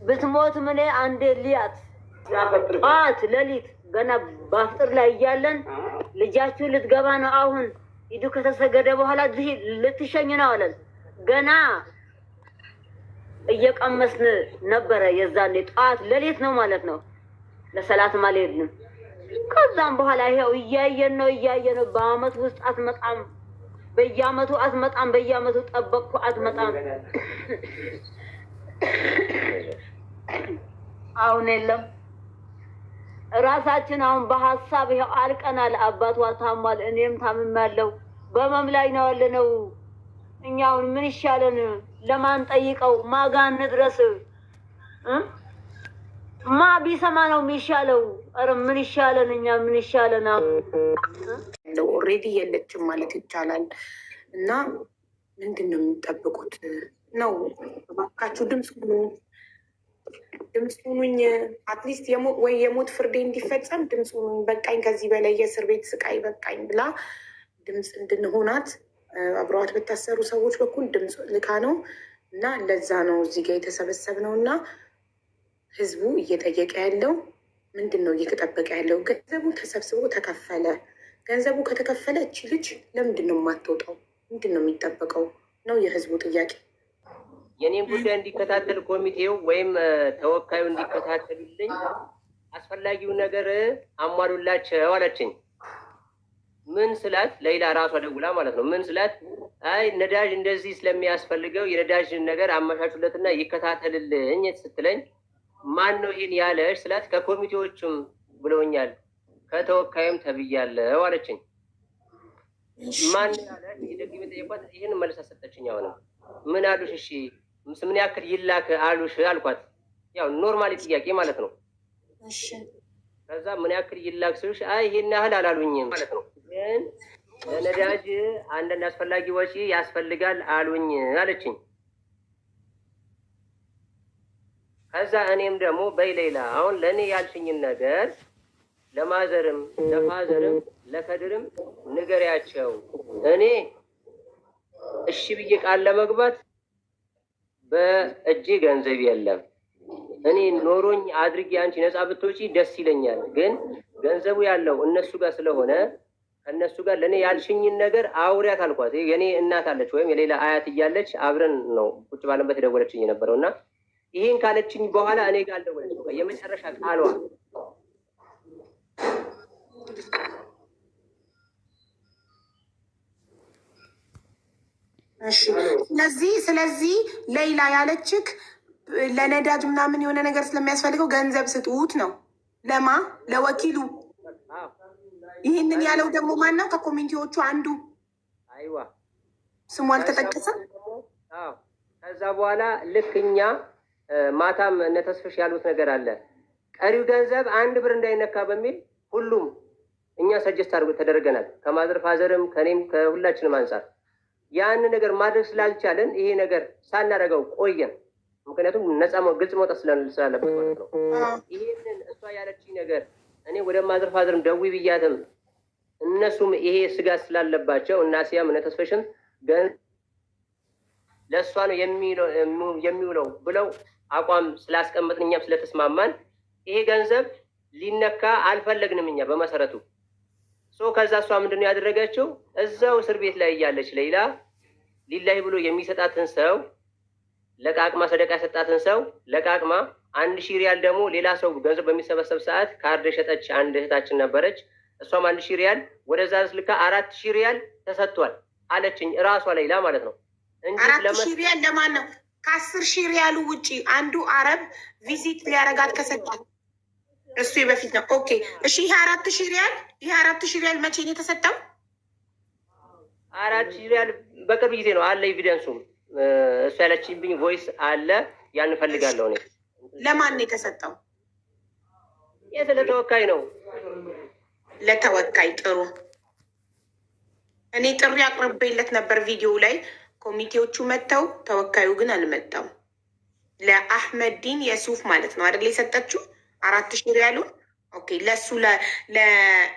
ብትሞት ምን አንዴ ሊያት ጧት ሌሊት ገና ባፍጥር ላይ እያለን ልጃችሁ ልትገባ ነው አሁን ሂዱ ከተሰገደ በኋላ ልትሸኝ ነው አለን። ገና እየቀመስን ነበረ። የዛኔ ጧት ሌሊት ነው ማለት ነው። ለሰላት አልሄድንም። ከዛም በኋላ ይሄው እያየን ነው። በአመት ውስጥ አትመጣም፣ በየአመቱ አትመጣም፣ በየአመቱ ጠበቅኩ አትመጣም። አሁን የለም። ራሳችን አሁን በሀሳብ ይሄው አልቀናል። አባቷ ታሟል፣ እኔም ታምሜያለሁ። በመም ላይ ነው ያለነው። እኛውን ምን ይሻለን? ለማን ጠይቀው? ማጋን ድረስ ማ ቢሰማ ነው የሚሻለው? ኧረ ምን ይሻለን? እኛ ምን ይሻለን? ኦልሬዲ የለችም ማለት ይቻላል። እና ምንድን ነው የሚጠብቁት ነው? እባካችሁ ድምፅ ሁኑኝ። አትሊስት ወይ የሞት ፍርዴ እንዲፈጸም ድምፅ ሁኑኝ። በቃኝ፣ ከዚህ በላይ የእስር ቤት ስቃይ በቃኝ ብላ ድምፅ እንድንሆናት አብረዋት በታሰሩ ሰዎች በኩል ድምፅ ልካ ነው። እና ለዛ ነው እዚህ ጋር የተሰበሰብነው። እና ህዝቡ እየጠየቀ ያለው ምንድን ነው? እየተጠበቀ ያለው ገንዘቡ ተሰብስቦ ተከፈለ። ገንዘቡ ከተከፈለ እቺ ልጅ ለምንድን ነው የማትወጣው? ምንድን ነው የሚጠበቀው ነው የህዝቡ ጥያቄ። የኔን ጉዳይ እንዲከታተል ኮሚቴው ወይም ተወካዩ እንዲከታተሉልኝ አስፈላጊውን ነገር አሟሉላቸው አለችኝ። ምን ስላት ሌላ ራሷ ደውላ ማለት ነው። ምን ስላት አይ ነዳጅ እንደዚህ ስለሚያስፈልገው የነዳጅ ነገር አመቻቹለትና ይከታተልልኝ ስትለኝ ማን ነው ይሄን ያለሽ ስላት ከኮሚቴዎቹም ብለውኛል ከተወካይም ተብያለሁ አለችኝ። ማን ያለ ይደግም ጠይቋት ይሄን መልስ ሰጠችኝ። አሁንም ምን አሉሽ? እሺ ምን ያክል ይላክ አሉሽ አልኳት። ያው ኖርማሊ ጥያቄ ማለት ነው። እሺ ከዛ ምን ያክል ይላክ ስልሽ አይ ይሄን ያህል አላሉኝም ማለት ነው። ግን ለነዳጅ አንዳንድ አስፈላጊ ወጪ ያስፈልጋል አሉኝ አለችኝ። ከዛ እኔም ደግሞ በሌላ አሁን ለእኔ ያልሽኝን ነገር ለማዘርም ለፋዘርም ለከድርም ንገሪያቸው። እኔ እሺ ብዬ ቃል ለመግባት በእጄ ገንዘብ የለም። እኔ ኖሮኝ አድርጌ አንቺ ነፃ ብትወጪ ደስ ይለኛል። ግን ገንዘቡ ያለው እነሱ ጋር ስለሆነ ከእነሱ ጋር ለእኔ ያልሽኝን ነገር አውሪያት አልኳት። የኔ እናት አለች ወይም የሌላ አያት እያለች አብረን ነው ቁጭ ባለበት የደወለችኝ የነበረው እና ይህን ካለችኝ በኋላ እኔ ጋር አልደወለች። የመጨረሻ ቃሏ ስለዚህ ሌላ ያለችክ ለነዳጅ ምናምን የሆነ ነገር ስለሚያስፈልገው ገንዘብ ስጡት ነው። ለማ ለወኪሉ ይህንን ያለው ደግሞ ማን ነው? ከኮሚኒቲዎቹ አንዱ አይዋ ስሙ አልተጠቀሰም። ከዛ በኋላ ልክ እኛ ማታም እነ ተስፍሽ ያሉት ነገር አለ። ቀሪው ገንዘብ 1 ብር እንዳይነካ በሚል ሁሉም እኛ ሰጀስት አድርጎ ተደረገናል። ከማዘር ፋዘርም ከኔም ከሁላችንም አንጻር ያን ነገር ማድረግ ስላልቻለን ይሄ ነገር ሳናደርገው ቆየን። ምክንያቱም ነፃ ግልጽ መውጣት ስላለበት ማለት ነው። ይሄንን እሷ ያለችኝ ነገር እኔ ወደ ማዘር ፋዘርም ደዊ ብያትም እነሱም ይሄ ስጋት ስላለባቸው እና ሲያም እነ ተስፈሽም ለእሷ ነው የሚውለው ብለው አቋም ስላስቀመጥን እኛም ስለተስማማን ይሄ ገንዘብ ሊነካ አልፈለግንም እኛ በመሰረቱ። ከዛ እሷ ምንድነው ያደረገችው? እዛው እስር ቤት ላይ እያለች ሌላ ሊላይ ብሎ የሚሰጣትን ሰው ለቃቅማ ሰደቃ የሰጣትን ሰው ለቃቅማ 1000 ሪያል ደግሞ ሌላ ሰው ገንዘብ በሚሰበሰብ ሰዓት ካርድ የሸጠች አንድ እህታችን ነበረች። እሷም 1000 ሪያል ወደዛ ልካ 4000 ሪያል ተሰጥቷል አለችኝ። እራሷ ሌላ ማለት ነው እንጂ 4000 ሪያል ለማን ነው? ከ10,000 ሪያሉ ውጪ አንዱ አረብ ቪዚት ሊያረጋት ከሰጣት እሱ በፊት ነው። ኦኬ እሺ። ይሄ 4000 ሪያል መቼ ነው የተሰጠው? 4000 ሪያል በቅርብ ጊዜ ነው አለ። ኤቪደንሱም እሱ ያለችብኝ ቮይስ አለ። ያን ፈልጋለሁ እኔ። ለማን ነው የተሰጠው? ለተወካይ ነው። ለተወካይ ጥሩ። እኔ ጥሪ አቅርቤለት ነበር ቪዲዮ ላይ ኮሚቴዎቹ መጥተው፣ ተወካዩ ግን አልመጣም። ለአህመዲን የሱፍ ማለት ነው አይደል የሰጠችው 4000 ሪያሉን። ኦኬ ለሱ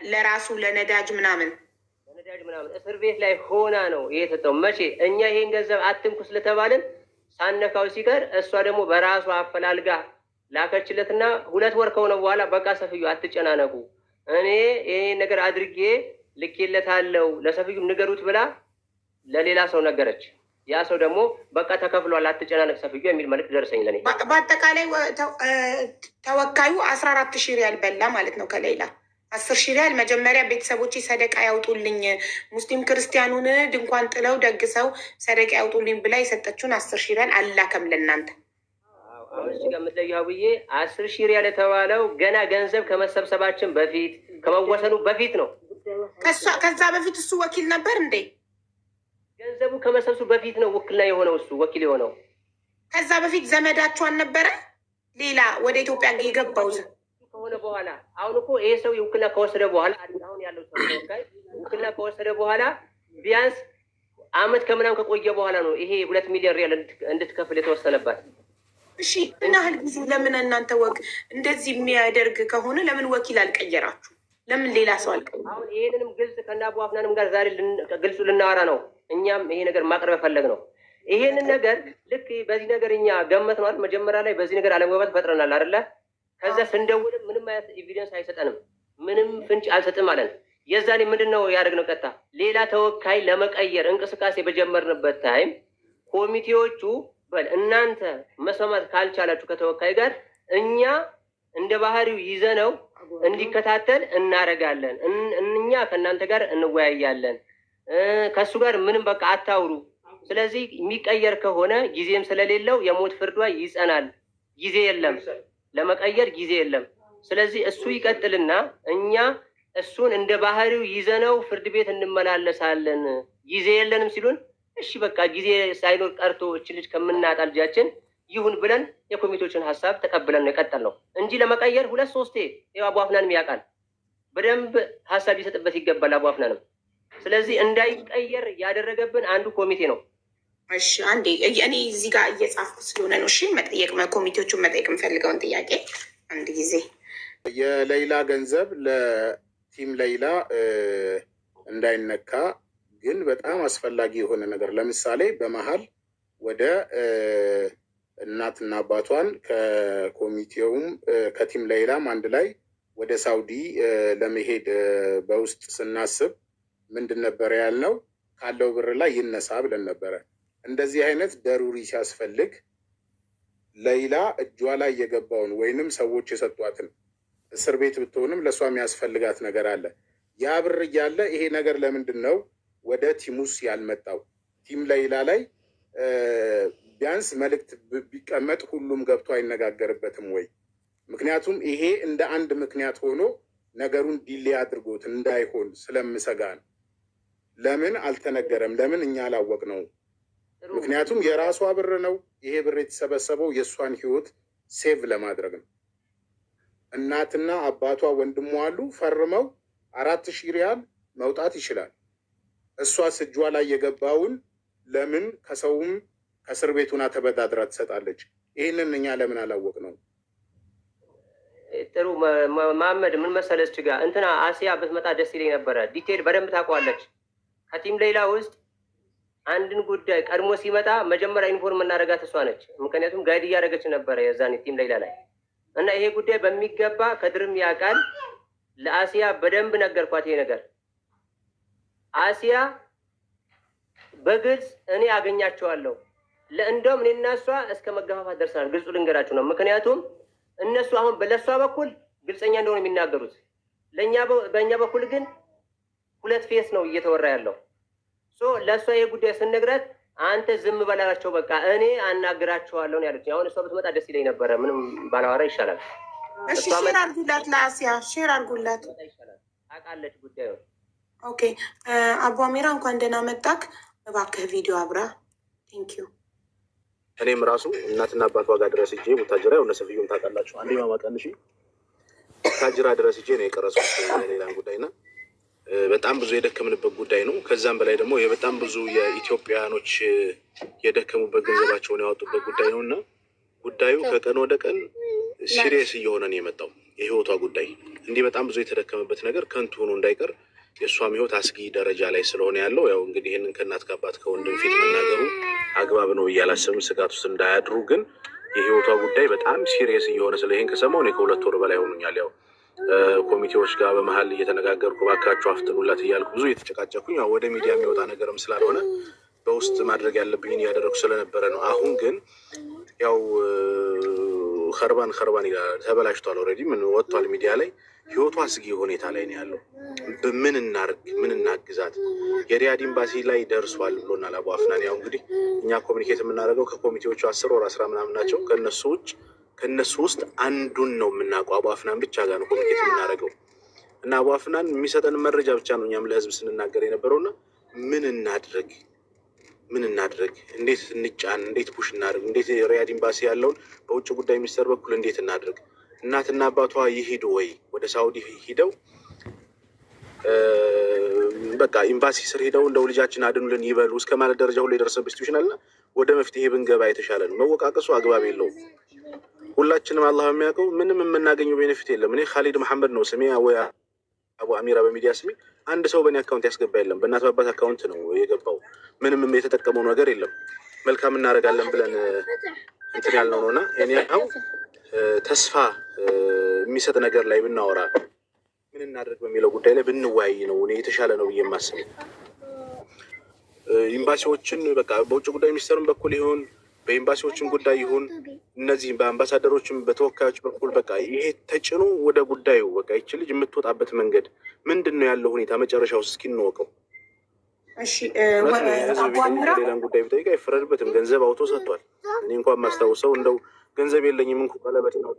ለራሱ ለነዳጅ ምናምን እስር ቤት ላይ ሆና ነው ይሄ የተሰጠው። መቼ እኛ ይሄን ገንዘብ አትንኩ ስለተባልን ሳነካው ሲቀር እሷ ደግሞ በራሷ አፈላልጋ ላከችለትና 2 ወር ከሆነ በኋላ በቃ ሰፍዩ አትጨናነቁ፣ እኔ ይሄ ነገር አድርጌ ልኬለታለሁ ለሰፍዩ ንገሩት ብላ ለሌላ ሰው ነገረች። ያ ሰው ደግሞ በቃ ተከፍሏል አትጨናነቅ ሰፍዩ የሚል መልዕክት ደረሰኝ ለኔ። በአጠቃላይ ተወካዩ 14,000 ሪያል በላ ማለት ነው ከሌላ 10,000 ሪያል መጀመሪያ ቤተሰቦች ሰደቃ ያውጡልኝ፣ ሙስሊም ክርስቲያኑን ድንኳን ጥለው ደግሰው ሰደቃ ያውጡልኝ ብላ የሰጠችውን 10,000 ሪያል አላከም ለእናንተ። አሁን እዚህ ጋር የምትለየው ብዬ 10,000 ሪያል የተባለው ገና ገንዘብ ከመሰብሰባችን በፊት ከመወሰኑ በፊት ነው። ከዛ በፊት እሱ ወኪል ነበር እንዴ? ገንዘቡ ከመሰብሰቡ በፊት ነው ውክልና የሆነው እሱ ወኪል የሆነው። ከዛ በፊት ዘመዳችሁ አልነበረ ሌላ ወደ ኢትዮጵያ የገባው ከሆነ በኋላ አሁን እኮ ይሄ ሰው ውክልና ከወሰደ በኋላ አሁን ያለው ሰው ተወካይ ውክልና ከወሰደ በኋላ ቢያንስ አመት ከምናምን ከቆየ በኋላ ነው ይሄ 2 ሚሊዮን ሪያል እንድትከፍል የተወሰነባት። እሺ እና ህል ጊዜ ለምን እናንተ እንደዚህ የሚያደርግ ከሆነ ለምን ወኪል አልቀየራችሁ? ለምን ሌላ ሰው አልቀየራችሁ? አሁን ይሄንንም ግልጽ ከና አቡ አፍናንም ጋር ዛሬ ግልጹ ልናወራ ነው። እኛም ይሄ ነገር ማቅረብ ፈለግ ነው። ይሄንን ነገር ልክ በዚህ ነገር እኛ ገመት ነው አይደል? መጀመሪያ ላይ በዚህ ነገር አለመግባባት ፈጥረናል አይደለ? ከዛ ስንደውልም ምንም አይነት ኤቪደንስ አይሰጠንም፣ ምንም ፍንጭ አልሰጥም አለን። የዛኔ ምንድን ነው ያደረግነው? ቀጥታ ሌላ ተወካይ ለመቀየር እንቅስቃሴ በጀመርንበት ታይም ኮሚቴዎቹ በል እናንተ መስማማት ካልቻላችሁ ከተወካይ ጋር እኛ እንደ ባህሪው ይዘነው እንዲከታተል እናደርጋለን፣ እኛ ከእናንተ ጋር እንወያያለን፣ ከእሱ ጋር ምንም በቃ አታውሩ። ስለዚህ የሚቀየር ከሆነ ጊዜም ስለሌለው የሞት ፍርዷ ይጸናል። ጊዜ የለም ለመቀየር ጊዜ የለም። ስለዚህ እሱ ይቀጥልና እኛ እሱን እንደ ባህሪው ይዘነው ፍርድ ቤት እንመላለሳለን። ጊዜ የለንም ሲሉን እሺ በቃ ጊዜ ሳይኖር ቀርቶ እች ልጅ ከምናጣ ልጃችን ይሁን ብለን የኮሚቴዎችን ሀሳብ ተቀብለን የቀጠል ነው እንጂ ለመቀየር 2-3 አቡ አፍናንም ያውቃል። በደንብ ሀሳብ ሊሰጥበት ይገባል አቡ አፍናንም። ስለዚህ እንዳይቀየር ያደረገብን አንዱ ኮሚቴ ነው። እሺ አንዴ እኔ እዚህ ጋር እየጻፍኩ ስለሆነ ነው። እሺ መጠየቅ ኮሚቴዎቹን መጠየቅ የምፈልገውን ጥያቄ አንድ ጊዜ የሌላ ገንዘብ ለቲም ሌላ እንዳይነካ ግን በጣም አስፈላጊ የሆነ ነገር ለምሳሌ በመሀል ወደ እናትና አባቷን ከኮሚቴውም ከቲም ሌላም አንድ ላይ ወደ ሳውዲ ለመሄድ በውስጥ ስናስብ ምንድን ነበረ ያልነው? ካለው ብር ላይ ይነሳ ብለን ነበረ። እንደዚህ አይነት ደሩሪ ሲያስፈልግ ሌላ እጇ ላይ የገባውን ወይንም ሰዎች የሰጧትን እስር ቤት ብትሆንም ለእሷ የሚያስፈልጋት ነገር አለ። ያ ብር እያለ ይሄ ነገር ለምንድን ነው ወደ ቲሙስ ያልመጣው? ቲም ሌላ ላይ ቢያንስ መልእክት ቢቀመጥ ሁሉም ገብቶ አይነጋገርበትም ወይ? ምክንያቱም ይሄ እንደ አንድ ምክንያት ሆኖ ነገሩን ዲሌ አድርጎት እንዳይሆን ስለምሰጋ ነው። ለምን አልተነገረም? ለምን እኛ አላወቅ ነው? ምክንያቱም የራሷ ብር ነው። ይሄ ብር የተሰበሰበው የእሷን ህይወት ሴቭ ለማድረግ ነው። እናትና አባቷ ወንድሟ አሉ ፈርመው 4,000 ሪያል መውጣት ይችላል። እሷስ እጇ ላይ የገባውን ለምን ከሰውም ከእስር ቤቱና ተበዳድራ ትሰጣለች? ይህንን እኛ ለምን አላወቅ ነው? ጥሩ መሀመድ ምን መሰለህ እች ጋ እንትና አሲያ ብትመጣ ደስ ይለኝ ነበረ። ዲቴል በደንብ ታውቀዋለች። ከቲም ሌላ ውስጥ አንድን ጉዳይ ቀድሞ ሲመጣ መጀመሪያ ኢንፎርም እናደርጋት እሷ ነች። ምክንያቱም ጋይድ እያደረገች ነበረ የዛኔ ቲም ሌላ ላይ እና ይሄ ጉዳይ በሚገባ ከድርም ያውቃል። ለአሲያ በደንብ ነገርኳት። ይሄ ነገር አሲያ በግልጽ እኔ አገኛቸዋለሁ እንደውም እኔ እና እሷ እስከ መገፋፋት ደርሰናል። ግልጹ ልንገራችሁ ነው። ምክንያቱም እነሱ አሁን ለእሷ በኩል ግልጸኛ እንደሆነ የሚናገሩት፣ በእኛ በኩል ግን 2 ፌስ ነው እየተወራ ያለው። ለእሷ ይሄ ጉዳይ ስንነግራት አንተ ዝም በላቸው በቃ እኔ አናግራቸዋለሁ ነው ያለች። አሁን እሷ ብትመጣ ደስ ይለኝ ነበረ። ምንም ባላወራ ይሻላል። እሺ ሼር አድርጉላት፣ ለአሲያ ሼር አድርጉላት። ታውቃለች ጉዳዩ። ኦኬ አቡ አሚራ እንኳን ደህና መጣክ። እባክህ ቪዲዮ አብራ። ቴንኪዩ። እኔም ራሱ እናትና አባቷ ጋር ድረስ እጄ ሙታጅራ የሆነ ሰፍዩን ታውቃላችሁ። አንዴ ማማቀንሽ ሙታጅራ ድረስ እጄ ነው የቀረሱት ሌላን ጉዳይና በጣም ብዙ የደከምንበት ጉዳይ ነው። ከዛም በላይ ደግሞ በጣም ብዙ የኢትዮጵያኖች የደከሙበት ገንዘባቸውን ያወጡበት ጉዳይ ነው እና ጉዳዩ ከቀን ወደ ቀን ሲሪየስ እየሆነ ነው የመጣው። የህይወቷ ጉዳይ እንዲህ በጣም ብዙ የተደከመበት ነገር ከንቱ ሆኖ እንዳይቀር የእሷም ህይወት አስጊ ደረጃ ላይ ስለሆነ ያለው ያው እንግዲህ ይህንን ከእናት ከአባት ከወንድም ፊት መናገሩ አግባብ ነው እያላሰብን ስጋት ውስጥ እንዳያድሩ ግን የህይወቷ ጉዳይ በጣም ሲሪየስ እየሆነ ስለ ይሄን ከሰማሁ እኔ ከ2 ወር በላይ ሆኖኛል። ያው ኮሚቴዎች ጋር በመሀል እየተነጋገርኩ ባካችሁ አፍጥኑላት እያልኩ ብዙ እየተጨቃጨኩኝ ያው ወደ ሚዲያ የሚወጣ ነገርም ስላልሆነ በውስጥ ማድረግ ያለብኝን እያደረኩ ስለነበረ ነው። አሁን ግን ያው ከርባን ይላል ተበላሽቷል። ኦልሬዲ ምን ወጥቷል ሚዲያ ላይ ህይወቷ አስጊ ሁኔታ ላይ ነው ያለው። ምን እናርግ? ምን እናግዛት? የሪያድ ኤምባሲ ላይ ደርሷል ብሎናል አቡ አፍናን። ያው እንግዲህ እኛ ኮሚኒኬት የምናደርገው ከኮሚቴዎቹ 10 ወር 10 ምናምን ናቸው። ከነሱ ውስጥ አንዱን ነው የምናውቀው። አቡ አፍናን ብቻ ጋር ነው ኮሚኒኬት የምናደርገው እና አቡ አፍናን የሚሰጠን መረጃ ብቻ ነው እኛም ለህዝብ ስንናገር የነበረውና ምን እናድርግ? እንዴት እንጫን? እንዴት ፑሽ እናድርግ? እንዴት ሪያድ ኤምባሲ ያለውን በውጭ ጉዳይ ሚኒስቴር በኩል እንዴት እናድርግ? እናትና አባቷ ይሄዱ ወይ ወደ ሳውዲ ሂደው በቃ ኤምባሲ ስር ሄደው እንደው ልጃችን አድኑልን ይበሉ እስከ ማለት ደረጃ ሁሉ የደረሰበት ሲቹዌሽን አለና ወደ መፍትሄ ብንገባ የተሻለ ነው። መወቃቀሱ አግባብ የለውም። ሁላችንም አላህ የሚያውቀው ምንም የምናገኘው ቤኔፊት የለም። እኔ ካሊድ መሐመድ ነው ስሜ፣ አቡ አሚራ በሚዲያ ስሜ። አንድ ሰው በእኔ አካውንት ያስገባ የለም። በእናት አባት አካውንት ነው የገባው። ምንም የተጠቀመው ነገር የለም። መልካም እናደርጋለን ብለን እንትን ያልነው ነውና እኔ ያው ተስፋ የሚሰጥ ነገር ላይ ብናወራ ምን እናደርግ በሚለው ጉዳይ ላይ ብንወያይ ነው እኔ የተሻለ ነው ብዬ የማስበው። ኤምባሲዎችን በቃ በውጭ ጉዳይ ሚኒስቴርም በኩል ይሁን በኤምባሲዎችም ጉዳይ ይሁን እነዚህ በአምባሳደሮችም በተወካዮች በኩል በቃ ይሄ ተጭኖ ወደ ጉዳዩ በቃ ይቺ ልጅ የምትወጣበት መንገድ ምንድን ነው ያለው ሁኔታ መጨረሻው እስኪ እንወቀው። እሺ ሌላን ጉዳይ ብጠይቅ አይፈረድበትም። ገንዘብ አውቶ ሰጥቷል። እኔ እንኳን ማስታውሰው እንደው ገንዘብ የለኝም እንኳ ቀለበት ነው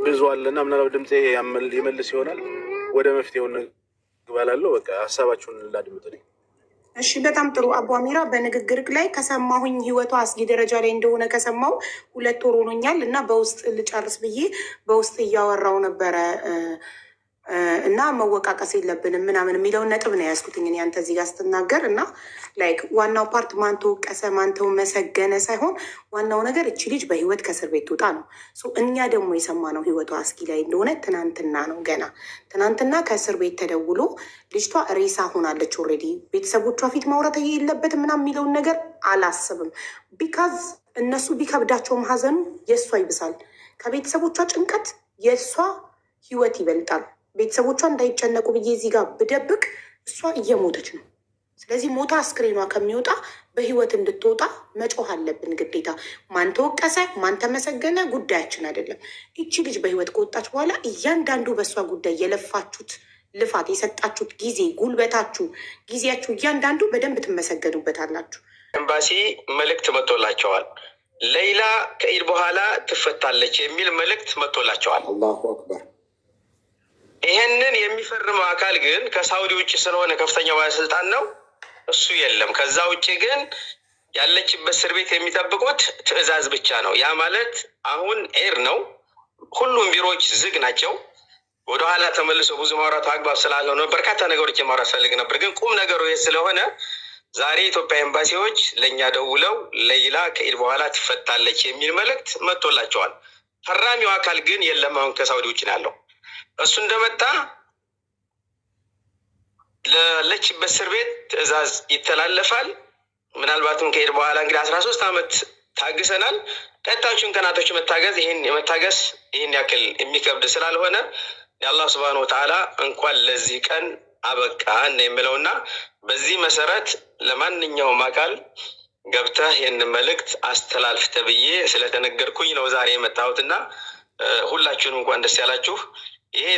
ብዙ አለና ምናልባት ድምፄ ይመልስ ይሆናል። ወደ መፍትሄውን ግባላለሁ። በቃ ሀሳባችሁን ላድምጥልኝ። እሺ በጣም ጥሩ አቡ አሚራ። በንግግርክ ላይ ከሰማሁኝ ህይወቷ አስጊ ደረጃ ላይ እንደሆነ ከሰማሁ 2 ወር ሆኖኛል እና በውስጥ ልጨርስ ብዬ በውስጥ እያወራው ነበረ እና መወቃቀስ የለብንም ምናምን የሚለውን ነጥብ ነው ያዝኩትኝ እኔ አንተ እዚህ ጋር ስትናገር እና ላይክ ዋናው ፓርት ማን ተወቀሰ ማን ተመሰገነ ሳይሆን ዋናው ነገር እቺ ልጅ በህይወት ከእስር ቤት ትውጣ ነው። እኛ ደግሞ የሰማነው ህይወቷ አስጊ ላይ እንደሆነ ትናንትና ነው። ገና ትናንትና ከእስር ቤት ተደውሎ ልጅቷ ሬሳ ሆናለች ኦልሬዲ። ቤተሰቦቿ ፊት ማውራት የለበትም ምናምን የሚለውን ነገር አላስብም። ቢካዝ እነሱ ቢከብዳቸውም ሀዘኑ የእሷ ይብሳል። ከቤተሰቦቿ ጭንቀት የእሷ ህይወት ይበልጣል። ቤተሰቦቿ እንዳይጨነቁ ብዬ እዚህ ጋር ብደብቅ እሷ እየሞተች ነው። ስለዚህ ሞታ አስክሬኗ ከሚወጣ በህይወት እንድትወጣ መጮህ አለብን ግዴታ። ማን ተወቀሰ ማን ተመሰገነ ጉዳያችን አይደለም። ይቺ ልጅ በህይወት ከወጣች በኋላ እያንዳንዱ በእሷ ጉዳይ የለፋችሁት ልፋት፣ የሰጣችሁት ጊዜ፣ ጉልበታችሁ፣ ጊዜያችሁ እያንዳንዱ በደንብ ትመሰገኑበታላችሁ። ኤምባሲ መልእክት መጥቶላቸዋል። ሌይላ ከኢድ በኋላ ትፈታለች የሚል መልእክት መጥቶላቸዋል። አላሁ አክበር። ይሄንን የሚፈርመው አካል ግን ከሳውዲ ውጭ ስለሆነ ከፍተኛ ባለስልጣን ነው፣ እሱ የለም። ከዛ ውጭ ግን ያለችበት እስር ቤት የሚጠብቁት ትዕዛዝ ብቻ ነው። ያ ማለት አሁን ኤር ነው፣ ሁሉም ቢሮዎች ዝግ ናቸው። ወደኋላ ተመልሶ ብዙ ማውራቱ አግባብ ስላልሆነ በርካታ ነገሮች የማውራት ፈልግ ነበር። ግን ቁም ነገሩ ይሄ ስለሆነ ዛሬ ኢትዮጵያ ኤምባሲዎች ለእኛ ደውለው ሌይላ ከኢድ በኋላ ትፈታለች የሚል መልእክት መጥቶላቸዋል። ፈራሚው አካል ግን የለም፣ አሁን ከሳውዲ ውጭ ነው ያለው። እሱ እንደመጣ ለለችበት እስር ቤት ትዕዛዝ ይተላለፋል። ምናልባትም ከኢድ በኋላ እንግዲህ 13 ዓመት ታግሰናል። ቀጣዮቹን ቀናቶች መታገስ ይህን ያክል የሚከብድ ስላልሆነ የአላህ ሱብሃነሁ ወተዓላ እንኳን ለዚህ ቀን አበቃን የሚለውና በዚህ መሰረት ለማንኛውም አካል ገብተህ ይህን መልእክት አስተላልፍ ተብዬ ስለተነገርኩኝ ነው ዛሬ የመጣሁትና ሁላችሁንም እንኳን ደስ ያላችሁ። ይሄ